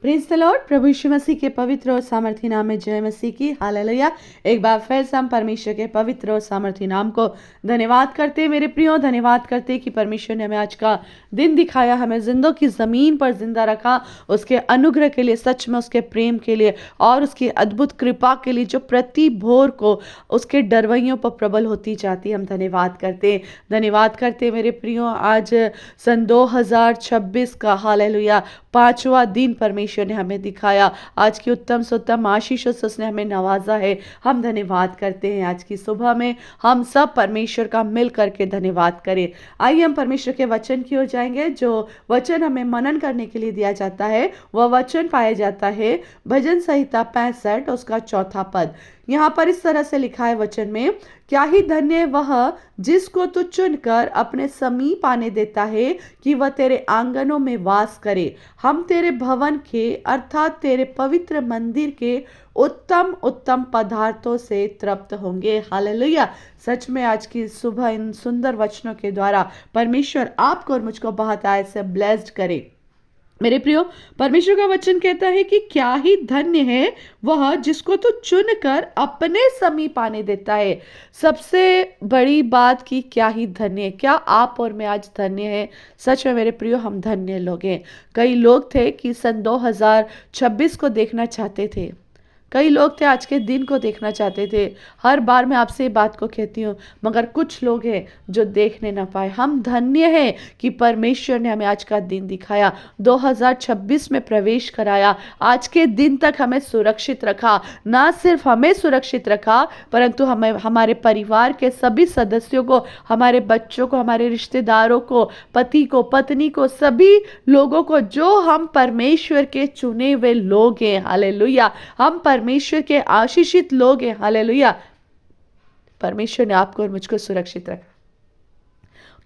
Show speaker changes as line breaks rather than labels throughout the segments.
Praise the Lord. प्रभु यीशु मसीह के पवित्र और सामर्थी नाम में जय मसीह की। हालेलुया। एक बार फिर से हम परमेश्वर के पवित्र और सामर्थी नाम को धन्यवाद करते। मेरे प्रियो, धन्यवाद करते कि परमेश्वर ने हमें आज का दिन दिखाया, हमें जिंदों की ज़मीन पर जिंदा रखा। उसके अनुग्रह के लिए, सच में उसके प्रेम के लिए और उसकी अद्भुत कृपा के लिए जो प्रति भोर को उसके डरवैयों पर प्रबल होती जाती है। हम धन्यवाद करते मेरे प्रियो। आज सन 2026 का हालेलुया 5वां दिन परमेश्वर ने हमें दिखाया। आज की उत्तम से उत्तम आशीषों से उसने हमें नवाजा है। हम धन्यवाद करते हैं। आज की सुबह में हम सब परमेश्वर का मिल करके धन्यवाद करें। आइए हम परमेश्वर के वचन की ओर जाएंगे। जो वचन हमें मनन करने के लिए दिया जाता है वह वचन पाया जाता है भजन संहिता 65 उसका 4था पद। यहाँ पर इस तरह से लिखा है वचन में, क्या ही धन्य वह जिसको तू चुनकर अपने समीप आने देता है कि वह तेरे आंगनों में वास करे। हम तेरे भवन के अर्थात तेरे पवित्र मंदिर के उत्तम उत्तम पदार्थों से तृप्त होंगे। हालेलुया। सच में आज की सुबह इन सुंदर वचनों के द्वारा परमेश्वर आपको और मुझको बहुत आय से ब्लेस्ड करे। मेरे प्रियो, परमेश्वर का वचन कहता है कि क्या ही धन्य है वह जिसको तो चुनकर अपने समीप आने देता है। सबसे बड़ी बात कि क्या ही धन्य है। क्या आप और मैं आज धन्य है? सच में मेरे प्रियो, हम धन्य लोग हैं। कई लोग थे कि सन 2026 को देखना चाहते थे। कई लोग थे आज के दिन को देखना चाहते थे। हर बार मैं आपसे ये बात को कहती हूँ, मगर कुछ लोग हैं जो देखने ना पाए। हम धन्य हैं कि परमेश्वर ने हमें आज का दिन दिखाया, 2026 में प्रवेश कराया, आज के दिन तक हमें सुरक्षित रखा। ना सिर्फ हमें सुरक्षित रखा परंतु हमें, हमारे परिवार के सभी सदस्यों को, हमारे बच्चों को, हमारे रिश्तेदारों को, पति को, पत्नी को, सभी लोगों को जो हम परमेश्वर के चुने हुए लोग हैं। हालेलुया। हम परमेश्वर के आशीषित लोग हैं। हालेलुया। परमेश्वर ने आपको और मुझको सुरक्षित रखा।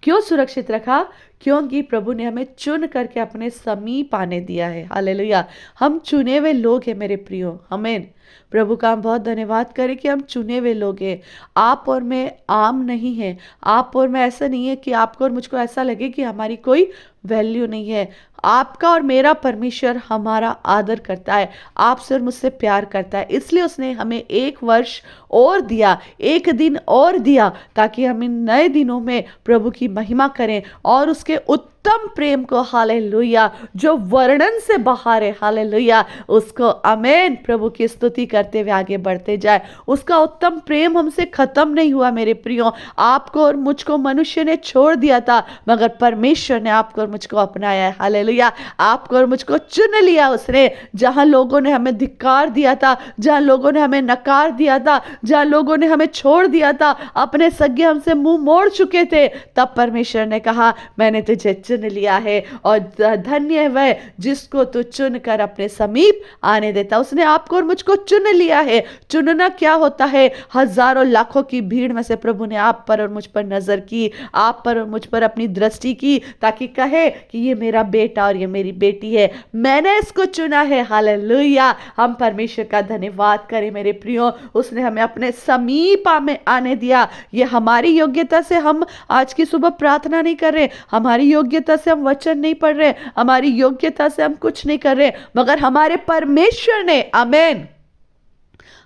क्यों सुरक्षित रखा? क्योंकि प्रभु ने हमें चुन करके अपने समीप आने दिया है। हालेलुया। हम चुने हुए लोग हैं मेरे प्रियो। आमीन। प्रभु का हम बहुत धन्यवाद करें कि हम चुने हुए लोग हैं। आप और मैं आम नहीं है। आप और मैं ऐसा नहीं है कि आपको और मुझको ऐसा लगे कि हमारी कोई वैल्यू नहीं है। आपका और मेरा परमेश्वर हमारा आदर करता है, आपसे और मुझसे प्यार करता है। इसलिए उसने हमें 1 वर्ष और दिया, 1 दिन और दिया, ताकि हम इन नए दिनों में प्रभु की महिमा करें और उसके उत्तम प्रेम को, हालेलुया, जो वर्णन से बाहर है, हालेलुया, उसको आमीन प्रभु की स्तुति करते हुए आगे बढ़ते जाए। उसका उत्तम प्रेम हमसे खत्म नहीं हुआ मेरे प्रियो। आपको और मुझको मनुष्य ने छोड़ दिया था, मगर परमेश्वर ने आपको और मुझको अपनाया है। हालेलुया। आपको और मुझको चुन लिया उसने। जहां लोगों ने हमें धिक्कार दिया था, जहां लोगों ने हमें नकार दिया था, जहां लोगों ने हमें छोड़ दिया था, अपने सगे हमसे मुंह मोड़ चुके थे, तब परमेश्वर ने कहा मैंने तुझे चुन लिया है और धन्य है वह जिसको तू चुन कर अपने समीप आने देता। उसने आपको और मुझको चुन लिया है। चुनना क्या होता है? हजारों लाखों की भीड़ में से प्रभु ने आप पर और मुझ पर नजर की, आप पर और मुझ पर अपनी दृष्टि की, ताकि कहे कि ये मेरा बेटा और ये मेरी बेटी है, मैंने इसको चुना है। हालेलुया। हम परमेश्वर का धन्यवाद करें मेरे प्रियो। उसने हमें अपने समीप में आने दिया। ये हमारी योग्यता से हम आज की सुबह प्रार्थना नहीं कर रहे, हमारी योग्यता से हम वचन नहीं पढ़ रहे, हमारी योग्यता से हम कुछ नहीं कर रहे, मगर हमारे परमेश्वर ने आमीन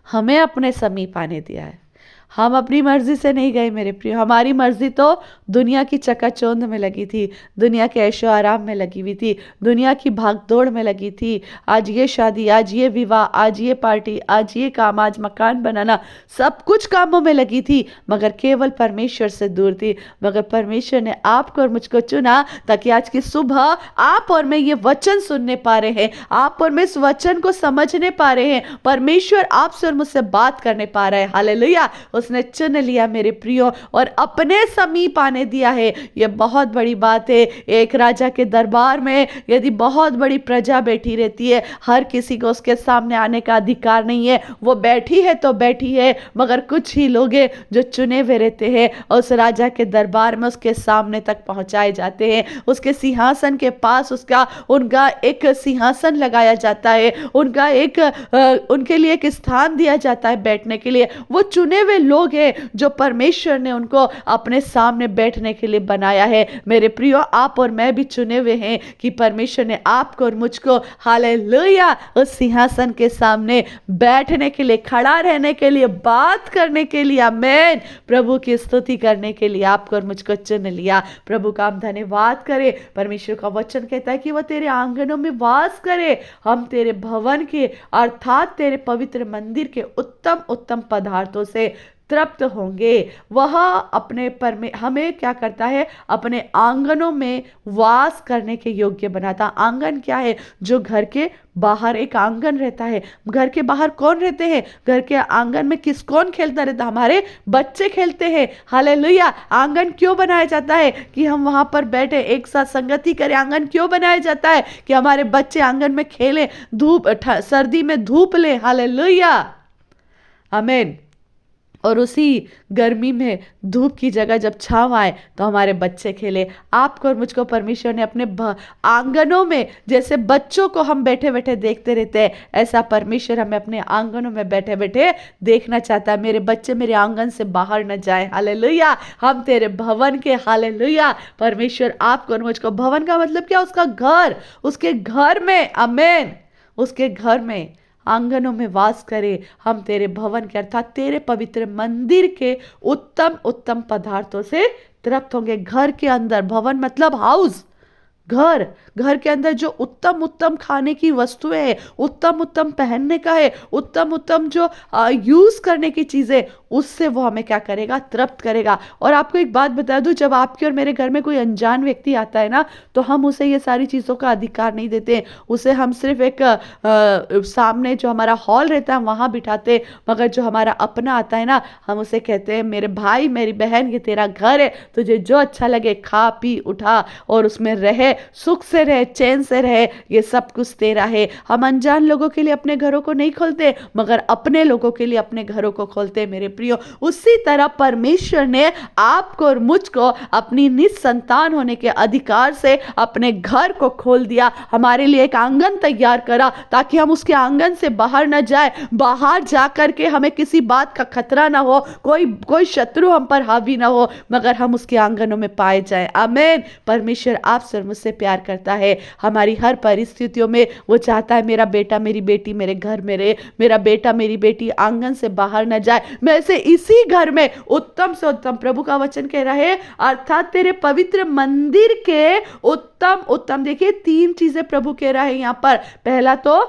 हमें अपने समीप आने दिया है। हम अपनी मर्जी से नहीं गए मेरे प्रिय। हमारी मर्जी तो दुनिया की चकाचौंध में लगी थी, दुनिया के ऐशो आराम में लगी हुई थी, दुनिया की भागदौड़ में लगी थी। आज ये शादी, आज ये विवाह, आज ये पार्टी, आज ये काम, आज मकान बनाना, सब कुछ कामों में लगी थी, मगर केवल परमेश्वर से दूर थी। मगर परमेश्वर ने आपको और मुझको चुना ताकि आज की सुबह आप और मैं ये वचन सुनने पा रहे हैं, आप और मैं इस वचन को समझने पा रहे हैं। परमेश्वर आपसे और मुझसे बात करने पा रहा है। हालेलुया। उसने चुन लिया मेरे प्रियो और अपने समीप आने दिया है। यह बहुत बड़ी बात है। एक राजा के दरबार में यदि बहुत बड़ी प्रजा बैठी रहती है, हर किसी को उसके सामने आने का अधिकार नहीं है। वो बैठी है तो बैठी है, मगर कुछ ही लोग हैं जो चुने हुए रहते हैं और उस राजा के दरबार में उसके सामने तक पहुंचाए जाते हैं। उसके सिंहासन के पास उनका एक सिंहासन लगाया जाता है, उनका एक उनके लिए एक स्थान दिया जाता है बैठने के लिए। वो चुने हुए लोग हैं जो परमेश्वर ने उनको अपने सामने बैठने के लिए बनाया है। मेरे प्रियो, आप और मैं भी चुने हुए हैं कि परमेश्वर ने आपको और मुझको हालेलुया उस सिंहासन के सामने बैठने के लिए, खड़ा रहने के लिए, बात करने के लिए, आमीन, प्रभु की स्तुति करने के लिए आपको और मुझको चुन लिया। प्रभु का हम धन्यवाद करें। परमेश्वर का वचन कहता है कि वह तेरे आंगनों में वास करे। हम तेरे भवन के अर्थात तेरे पवित्र मंदिर के उत्तम उत्तम पदार्थों से तृप्त होंगे। वह हमें क्या करता है, अपने आंगनों में वास करने के योग्य बनाता। आंगन क्या है? जो घर के बाहर एक आंगन रहता है। घर के बाहर कौन रहते हैं? घर के आंगन में कौन खेलता रहता? हमारे बच्चे खेलते हैं। हालेलुया। आंगन क्यों बनाया जाता है? कि हम वहां पर बैठे एक साथ संगति करें। आंगन क्यों बनाया जाता है? कि हमारे बच्चे आंगन में खेलें, सर्दी में धूप लें। हालेलुया, आमीन। और उसी गर्मी में धूप की जगह जब छांव आए तो हमारे बच्चे खेले। आपको और मुझको परमेश्वर ने अपने आंगनों में, जैसे बच्चों को हम बैठे बैठे देखते रहते हैं, ऐसा परमेश्वर हमें अपने आंगनों में बैठे बैठे देखना चाहता है। मेरे बच्चे मेरे आंगन से बाहर न जाए। हालेलुया। हम तेरे भवन के, हालेलुया, परमेश्वर आपको और मुझको, भवन का मतलब क्या? उसका घर, उसके घर में, आमीन, उसके घर में आंगनों में वास करे। हम तेरे भवन के अर्थात तेरे पवित्र मंदिर के उत्तम उत्तम पदार्थों से तृप्त होंगे। घर के अंदर, भवन मतलब हाउस, घर के अंदर जो उत्तम उत्तम खाने की वस्तुएं हैं, उत्तम उत्तम पहनने का है, उत्तम उत्तम जो यूज करने की चीजें, उससे वो हमें क्या करेगा? तृप्त करेगा। और आपको एक बात बता दूं, जब आपके और मेरे घर में कोई अनजान व्यक्ति आता है ना, तो हम उसे ये सारी चीजों का अधिकार नहीं देते। उसे हम सिर्फ एक सामने जो हमारा हॉल रहता है वहां बिठाते। मगर जो हमारा अपना आता है ना, हम उसे कहते हैं मेरे भाई मेरी बहन, ये तेरा घर है, तुझे जो अच्छा लगे खा पी उठा और उसमें रहे, सुख से रहे, चैन से रहे, ये सब कुछ तेरा है। हम अनजान लोगों के लिए अपने घरों को नहीं खोलते, मगर अपने लोगों के लिए अपने घरों को खोलते। मेरे प्रियो, उसी तरह परमेश्वर ने आपको और मुझको अपनी निसंतान होने के अधिकार से अपने घर को खोल दिया। हमारे लिए एक आंगन तैयार करा ताकि हम उसके आंगन से बाहर न जाए। बाहर जाकर के हमें किसी बात का खतरा ना हो, कोई शत्रु हम पर हावी ना हो, मगर हम उसके आंगनों में पाए जाए। आमीन। परमेश्वर आपसे मुझसे प्यार करता है। हमारी हर परिस्थितियों में वो चाहता है मेरा बेटा मेरी बेटी मेरे घर में रहे, मेरा बेटा मेरी बेटी आंगन से बाहर न जाए, मैं से इसी घर में उत्तम से उत्तम, प्रभु का वचन कह रहा है, अर्थात तेरे पवित्र मंदिर के उत्तम उत्तम। देखिए 3 चीजें प्रभु कह रहा है यहाँ पर। पहला तो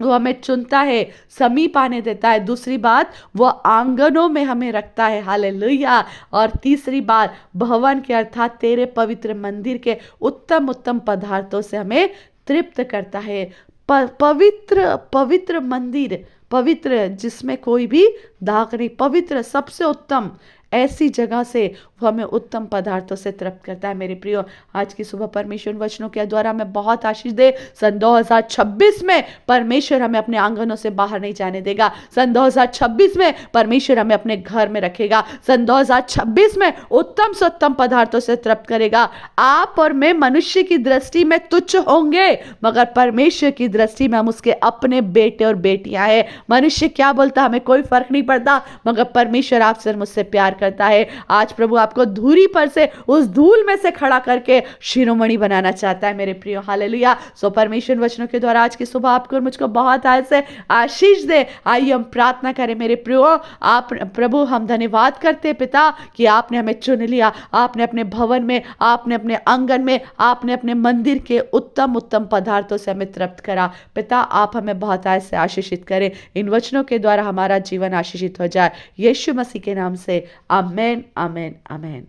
वो हमें चुनता है, समीप आने देता है। दूसरी बात, वो आंगनों में हमें रखता है। हालेलुया। और तीसरी बात, भवन के अर्थात तेरे पवित्र मंदिर के उत्तम उत्तम पदार्थों से हमें तृप्त करता है। पवित्र पवित्र मंदिर, पवित्र जिसमें कोई भी दाग नहीं, पवित्र सबसे उत्तम, ऐसी जगह से वो हमें उत्तम पदार्थों से तृप्त करता है। मेरे प्रियो, आज की सुबह परमेश्वर वचनों के द्वारा हमें बहुत आशीष दे। सन 2026 में परमेश्वर हमें अपने आंगनों से बाहर नहीं जाने देगा। सन 2026 में परमेश्वर हमें अपने घर में रखेगा। सन 2026 में उत्तम से उत्तम पदार्थों से तृप्त करेगा। आप और मैं मनुष्य की दृष्टि में तुच्छ होंगे, मगर परमेश्वर की दृष्टि में हम उसके अपने बेटे और बेटियां हैं। मनुष्य क्या बोलता हमें कोई फर्क नहीं पड़ता, मगर परमेश्वर आपसे मुझसे प्यार करता है। आज प्रभु आपको धूरी पर से, उस धूल में से खड़ा करके शिरोमणि बनाना चाहता है। मेरे प्रियो, हालेलुया। सो परमेश्वर वचनों के द्वारा आज की सुबह आपको और मुझको बहुत आज से आशीष दे। आइए हम प्रार्थना करें। मेरे प्रियो, आप प्रभु, हम धन्यवाद करते पिता कि आपने हमें चुन लिया। आपने अपने भवन में, आपने अपने आंगन में, आपने अपने मंदिर के उत्तम उत्तम पदार्थों से हमें तृप्त करा। पिता, आप हमें बहुत आज से आशीषित करें। इन वचनों के द्वारा हमारा जीवन आशीषित हो जाए, यीशु मसीह के नाम से। आमेन, आमेन, आमेन।